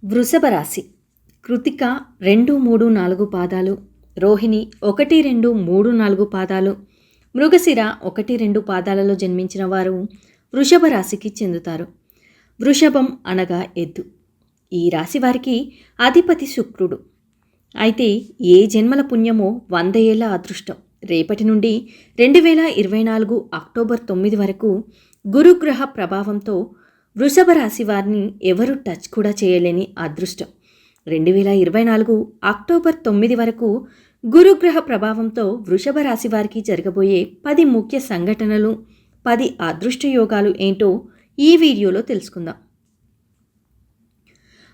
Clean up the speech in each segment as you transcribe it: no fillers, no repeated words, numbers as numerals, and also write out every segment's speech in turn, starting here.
వృషభ రాశి. కృతిక 2, 3, 4 పాదాలు, రోహిణి 1, 2, 3, 4 పాదాలు, మృగశిర 1, 2 పాదాలలో జన్మించిన వారు వృషభ రాశికి చెందుతారు. వృషభం అనగా ఎద్దు. ఈ రాశి వారికి అధిపతి శుక్రుడు. అయితే ఏ జన్మల పుణ్యమో 100 ఏళ్ల అదృష్టం. రేపటి నుండి 2024 అక్టోబర్ 9 వరకు గురుగ్రహ ప్రభావంతో వృషభ రాశి వారిని ఎవరు టచ్ కూడా చేయలేని అదృష్టం. 2024 అక్టోబర్ 9 వరకు గురుగ్రహ ప్రభావంతో వృషభ రాశి వారికి జరగబోయే 10 ముఖ్య సంఘటనలు, 10 అదృష్ట యోగాలు ఏంటో ఈ వీడియోలో తెలుసుకుందాం.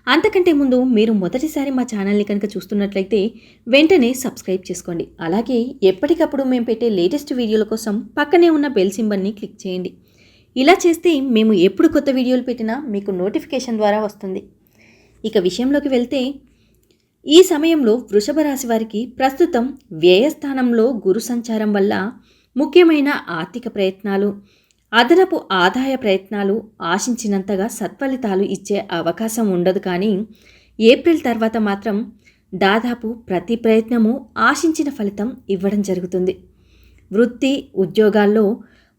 అంతకంటే ముందు మీరు మొదటిసారి మా ఛానల్ని కనుక చూస్తున్నట్లయితే వెంటనే సబ్స్క్రైబ్ చేసుకోండి. అలాగే ఎప్పటికప్పుడు మేము పెట్టే లేటెస్ట్ వీడియోల కోసం పక్కనే ఉన్న బెల్ సింబల్ని క్లిక్ చేయండి. ఇలా చేస్తే మేము ఎప్పుడు కొత్త వీడియోలు పెట్టినా మీకు నోటిఫికేషన్ ద్వారా వస్తుంది. ఇక విషయంలోకి వెళ్తే, ఈ సమయంలో వృషభ రాశి వారికి ప్రస్తుతం వ్యయస్థానంలో గురు సంచారం వల్ల ముఖ్యమైన ఆర్థిక ప్రయత్నాలు, అదనపు ఆదాయ ప్రయత్నాలు ఆశించినంతగా సత్ఫలితాలు ఇచ్చే అవకాశం ఉండదు. కానీ ఏప్రిల్ తర్వాత మాత్రం దాదాపు ప్రతి ప్రయత్నము ఆశించిన ఫలితం ఇవ్వడం జరుగుతుంది. వృత్తి, ఉద్యోగాల్లో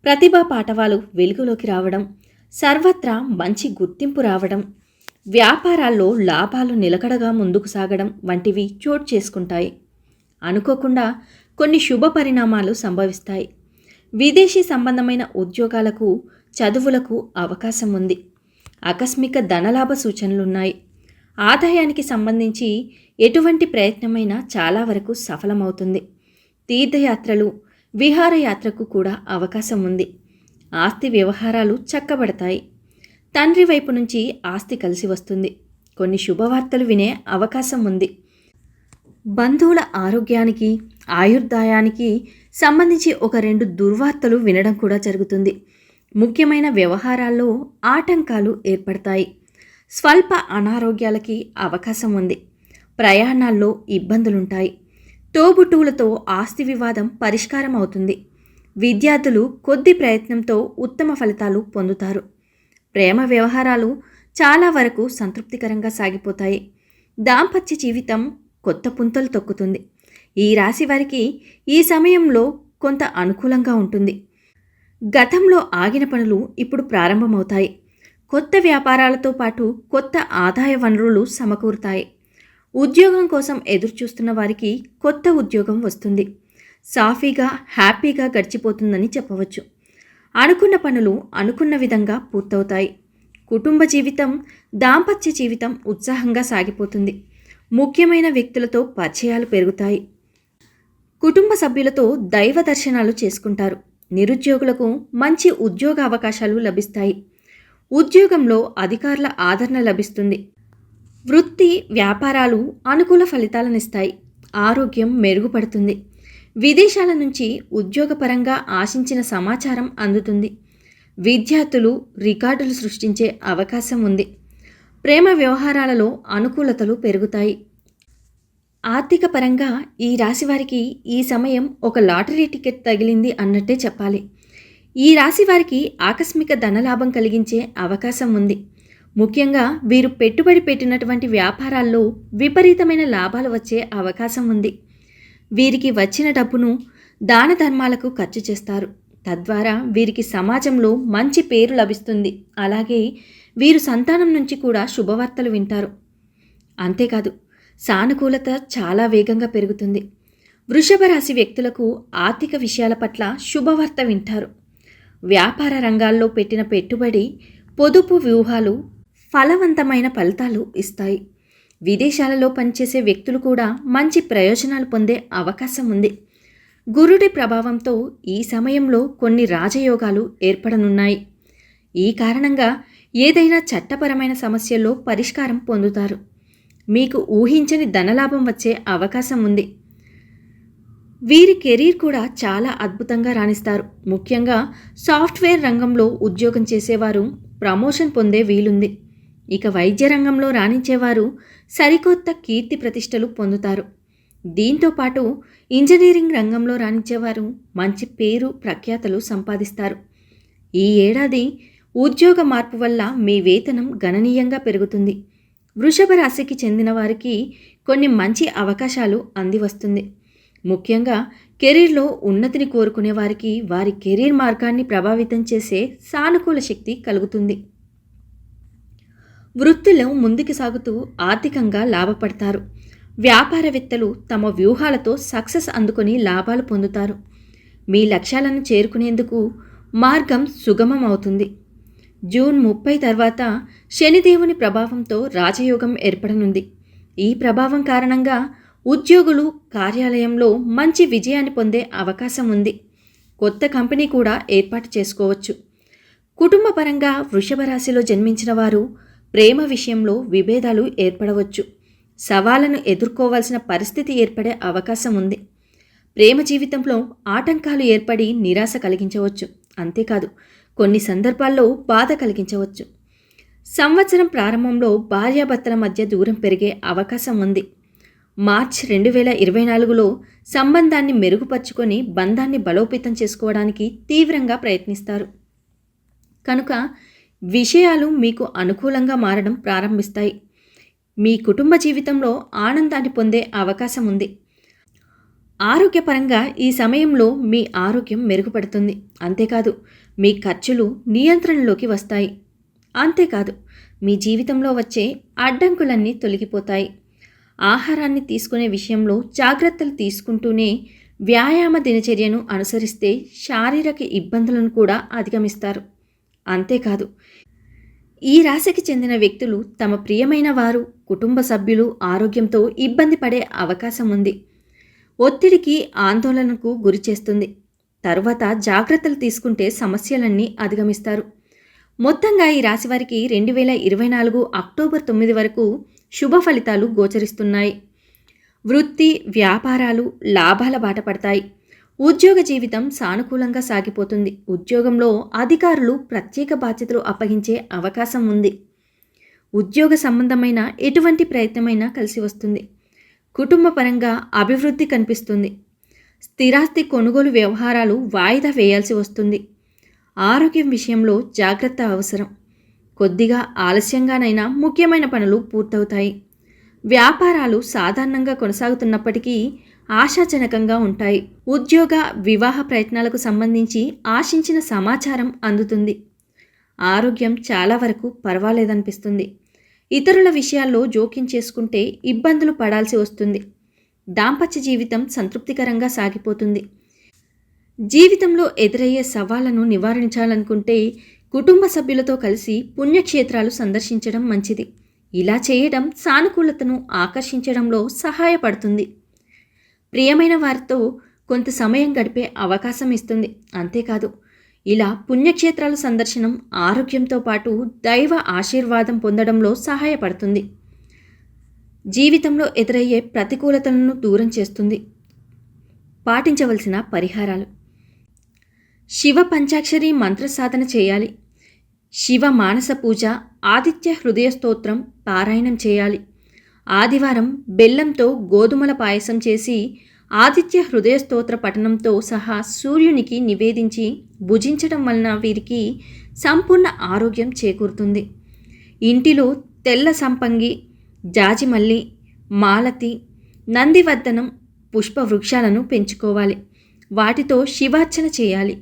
ప్రతిభా పాటవాలు వెలుగులోకి రావడం, సర్వత్రా మంచి గుర్తింపు రావడం, వ్యాపారాల్లో లాభాలు నిలకడగా ముందుకు సాగడం వంటివి చోటు చేసుకుంటాయి. అనుకోకుండా కొన్ని శుభ పరిణామాలు సంభవిస్తాయి. విదేశీ సంబంధమైన ఉద్యోగాలకు, చదువులకు అవకాశం ఉంది. ఆకస్మిక ధనలాభ సూచనలున్నాయి. ఆదాయానికి సంబంధించి ఎటువంటి ప్రయత్నమైనా చాలా వరకు సఫలమవుతుంది. తీర్థయాత్రలు, విహారయాత్రకు కూడా అవకాశం ఉంది. ఆస్తి వ్యవహారాలు చక్కబడతాయి. తండ్రి వైపు నుంచి ఆస్తి కలిసి వస్తుంది. కొన్ని శుభవార్తలు వినే అవకాశం ఉంది. బంధువుల ఆరోగ్యానికి, ఆయుర్దాయానికి సంబంధించి 1-2 దుర్వార్తలు వినడం కూడా జరుగుతుంది. ముఖ్యమైన వ్యవహారాల్లో ఆటంకాలు ఏర్పడతాయి. స్వల్ప అనారోగ్యాలకి అవకాశం ఉంది. ప్రయాణాల్లో ఇబ్బందులుంటాయి. తోబుట్టువులతో ఆస్తి వివాదం పరిష్కారం అవుతుంది. విద్యార్థులు కొద్ది ప్రయత్నంతో ఉత్తమ ఫలితాలు పొందుతారు. ప్రేమ వ్యవహారాలు చాలా వరకు సంతృప్తికరంగా సాగిపోతాయి. దాంపత్య జీవితం కొత్త పుంతలు తొక్కుతుంది. ఈ రాశి వారికి ఈ సమయంలో కొంత అనుకూలంగా ఉంటుంది. గతంలో ఆగిన పనులు ఇప్పుడు ప్రారంభమవుతాయి. కొత్త వ్యాపారాలతో పాటు కొత్త ఆదాయ వనరులు సమకూరుతాయి. ఉద్యోగం కోసం ఎదురుచూస్తున్న వారికి కొత్త ఉద్యోగం వస్తుంది. సాఫీగా, హ్యాపీగా గడిచిపోతుందని చెప్పవచ్చు. అనుకున్న పనులు అనుకున్న విధంగా పూర్తవుతాయి. కుటుంబ జీవితం, దాంపత్య జీవితం ఉత్సాహంగా సాగిపోతుంది. ముఖ్యమైన వ్యక్తులతో పరిచయాలు పెరుగుతాయి. కుటుంబ సభ్యులతో దైవ దర్శనాలు చేసుకుంటారు. నిరుద్యోగులకు మంచి ఉద్యోగ అవకాశాలు లభిస్తాయి. ఉద్యోగంలో అధికారుల ఆదరణ లభిస్తుంది. వృత్తి, వ్యాపారాలు అనుకూల ఫలితాలనిస్తాయి. ఆరోగ్యం మెరుగుపడుతుంది. విదేశాల నుంచి ఉద్యోగపరంగా ఆశించిన సమాచారం అందుతుంది. విద్యార్థులు రికార్డులు సృష్టించే అవకాశం ఉంది. ప్రేమ వ్యవహారాలలో అనుకూలతలు పెరుగుతాయి. ఆర్థిక పరంగా ఈ రాశివారికి ఈ సమయం ఒక లాటరీ టికెట్ తగిలింది అన్నట్టే చెప్పాలి. ఈ రాశి వారికి ఆకస్మిక ధనలాభం కలిగించే అవకాశం ఉంది. ముఖ్యంగా వీరు పెట్టుబడి పెట్టినటువంటి వ్యాపారాల్లో విపరీతమైన లాభాలు వచ్చే అవకాశం ఉంది. వీరికి వచ్చిన డబ్బును దాన ధర్మాలకు ఖర్చు చేస్తారు. తద్వారా వీరికి సమాజంలో మంచి పేరు లభిస్తుంది. అలాగే వీరు సంతానం నుంచి కూడా శుభవార్తలు వింటారు. అంతేకాదు, సానుకూలత చాలా వేగంగా పెరుగుతుంది. వృషభ రాశి వ్యక్తులకు ఆర్థిక విషయాల పట్ల శుభవార్త వింటారు. వ్యాపార రంగాల్లో పెట్టిన పెట్టుబడి, పొదుపు వ్యూహాలు ఫలవంతమైన ఫలితాలు ఇస్తాయి. విదేశాలలో పనిచేసే వ్యక్తులు కూడా మంచి ప్రయోజనాలు పొందే అవకాశం ఉంది. గురుడి ప్రభావంతో ఈ సమయంలో కొన్ని రాజయోగాలు ఏర్పడనున్నాయి. ఈ కారణంగా ఏదైనా చట్టపరమైన సమస్యల్లో పరిష్కారం పొందుతారు. మీకు ఊహించని ధనలాభం వచ్చే అవకాశం ఉంది. వీరి కెరీర్ కూడా చాలా అద్భుతంగా రాణిస్తారు. ముఖ్యంగా సాఫ్ట్వేర్ రంగంలో ఉద్యోగం చేసేవారు ప్రమోషన్ పొందే వీలుంది. ఇక వైద్య రంగంలో రాణించేవారు సరికొత్త కీర్తి ప్రతిష్టలు పొందుతారు. దీంతో పాటు ఇంజనీరింగ్ రంగంలో రాణించేవారు మంచి పేరు ప్రఖ్యాతలు సంపాదిస్తారు. ఈ ఏడాది ఉద్యోగ మార్పు వల్ల మీ వేతనం గణనీయంగా పెరుగుతుంది. వృషభ రాశికి చెందిన వారికి కొన్ని మంచి అవకాశాలు అంది వస్తుంది. ముఖ్యంగా కెరీర్లో ఉన్నతిని కోరుకునే వారికి వారి కెరీర్ మార్గాన్ని ప్రభావితం చేసే సానుకూల శక్తి కలుగుతుంది. వృత్తిలో ముందుకు సాగుతూ ఆర్థికంగా లాభపడతారు. వ్యాపారవేత్తలు తమ వ్యూహాలతో సక్సెస్ అందుకొని లాభాలు పొందుతారు. మీ లక్ష్యాలను చేరుకునేందుకు మార్గం సుగమం అవుతుంది. జూన్ 30 తర్వాత శనిదేవుని ప్రభావంతో రాజయోగం ఏర్పడనుంది. ఈ ప్రభావం కారణంగా ఉద్యోగులు కార్యాలయంలో మంచి విజయాన్ని పొందే అవకాశం ఉంది. కొత్త కంపెనీ కూడా ఏర్పాటు చేసుకోవచ్చు. కుటుంబ పరంగా వృషభ రాశిలో జన్మించిన వారు ప్రేమ విషయంలో విభేదాలు ఏర్పడవచ్చు. సవాళ్లను ఎదుర్కోవాల్సిన పరిస్థితి ఏర్పడే అవకాశం ఉంది. ప్రేమ జీవితంలో ఆటంకాలు ఏర్పడి నిరాశ కలిగించవచ్చు. అంతేకాదు కొన్ని సందర్భాల్లో బాధ కలిగించవచ్చు. సంవత్సరం ప్రారంభంలో భార్యాభర్తల మధ్య దూరం పెరిగే అవకాశం ఉంది. మార్చ్ 2024లో సంబంధాన్ని మెరుగుపరుచుకొని బంధాన్ని బలోపేతం చేసుకోవడానికి తీవ్రంగా ప్రయత్నిస్తారు. కనుక విషయాలు మీకు అనుకూలంగా మారడం ప్రారంభిస్తాయి. మీ కుటుంబ జీవితంలో ఆనందాన్ని పొందే అవకాశం ఉంది. ఆరోగ్యపరంగా ఈ సమయంలో మీ ఆరోగ్యం మెరుగుపడుతుంది. అంతేకాదు మీ ఖర్చులు నియంత్రణలోకి వస్తాయి. అంతేకాదు మీ జీవితంలో వచ్చే అడ్డంకులన్నీ తొలగిపోతాయి. ఆహారాన్ని తీసుకునే విషయంలో జాగ్రత్తలు తీసుకుంటూనే వ్యాయామ దినచర్యను అనుసరిస్తే శారీరక ఇబ్బందులను కూడా అధిగమిస్తారు. అంతేకాదు ఈ రాశికి చెందిన వ్యక్తులు తమ ప్రియమైన వారు, కుటుంబ సభ్యులు ఆరోగ్యంతో ఇబ్బంది పడే అవకాశం ఉంది. ఒత్తిడికి ఆందోళనకు గురి చేస్తుంది. తరువాత జాగ్రత్తలు తీసుకుంటే సమస్యలన్నీ అధిగమిస్తారు. మొత్తంగా ఈ రాశి వారికి 2024 అక్టోబర్ 9 వరకు శుభ ఫలితాలు గోచరిస్తున్నాయి. వృత్తి, వ్యాపారాలు లాభాల బాట పడతాయి. ఉద్యోగ జీవితం సానుకూలంగా సాగిపోతుంది. ఉద్యోగంలో అధికారులు ప్రత్యేక బాధ్యతలు అప్పగించే అవకాశం ఉంది. ఉద్యోగ సంబంధమైన ఎటువంటి ప్రయత్నమైనా కలిసి వస్తుంది. కుటుంబ పరంగా అభివృద్ధి కనిపిస్తుంది. స్థిరాస్తి కొనుగోలు వ్యవహారాలు వాయిదా వేయాల్సి వస్తుంది. ఆరోగ్యం విషయంలో జాగ్రత్త అవసరం. కొద్దిగా ఆలస్యంగానైనా ముఖ్యమైన పనులు పూర్తవుతాయి. వ్యాపారాలు సాధారణంగా కొనసాగుతున్నప్పటికీ ఆశాజనకంగా ఉంటాయి. ఉద్యోగ, వివాహ ప్రయత్నాలకు సంబంధించి ఆశించిన సమాచారం అందుతుంది. ఆరోగ్యం చాలా వరకు పర్వాలేదనిపిస్తుంది. ఇతరుల విషయాల్లో జోక్యం చేసుకుంటే ఇబ్బందులు పడాల్సి వస్తుంది. దాంపత్య జీవితం సంతృప్తికరంగా సాగిపోతుంది. జీవితంలో ఎదురయ్యే సవాళ్లను నివారించాలనుకుంటే కుటుంబ సభ్యులతో కలిసి పుణ్యక్షేత్రాలు సందర్శించడం మంచిది. ఇలా చేయడం సానుకూలతను ఆకర్షించడంలో సహాయపడుతుంది. ప్రియమైన వారితో కొంత సమయం గడిపే అవకాశం ఇస్తుంది. అంతేకాదు ఇలా పుణ్యక్షేత్రాల సందర్శనం ఆరోగ్యంతో పాటు దైవ ఆశీర్వాదం పొందడంలో సహాయపడుతుంది. జీవితంలో ఎదురయ్యే ప్రతికూలతలను దూరం చేస్తుంది. పాటించవలసిన పరిహారాలు: శివ పంచాక్షరి మంత్ర సాధన చేయాలి. శివ మానస పూజ, ఆదిత్య హృదయ స్తోత్రం పారాయణం చేయాలి. ఆదివారం బెల్లంతో గోధుమల పాయసం చేసి ఆదిత్య హృదయ స్తోత్ర పఠనంతో సహా సూర్యునికి నివేదించి భుజించడం వలన వీరికి సంపూర్ణ ఆరోగ్యం చేకూరుతుంది. ఇంటిలో తెల్ల సంపంగి, జాజిమల్లి, మాలతి, నందివర్ధనం పుష్ప వృక్షాలను పెంచుకోవాలి. వాటితో శివార్చన చేయాలి.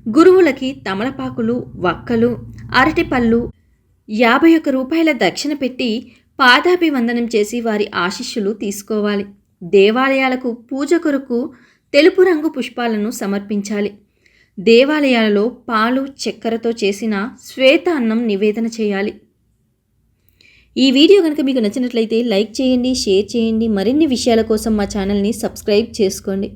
గురువులకి తమలపాకులు, వక్కలు, అరటిపళ్ళు 51 రూపాయల దక్షిణ పెట్టి పాదాభివందనం చేసి వారి ఆశీస్సులు తీసుకోవాలి. దేవాలయాలకు పూజ కొరకు తెలుపు రంగు పుష్పాలను సమర్పించాలి. దేవాలయాలలో పాలు, చక్కెరతో చేసిన శ్వేత అన్నం నివేదన చేయాలి. ఈ వీడియో కనుక మీకు నచ్చినట్లయితే లైక్ చేయండి, షేర్ చేయండి. మరిన్ని విషయాల కోసం మా ఛానల్ని సబ్స్క్రైబ్ చేసుకోండి.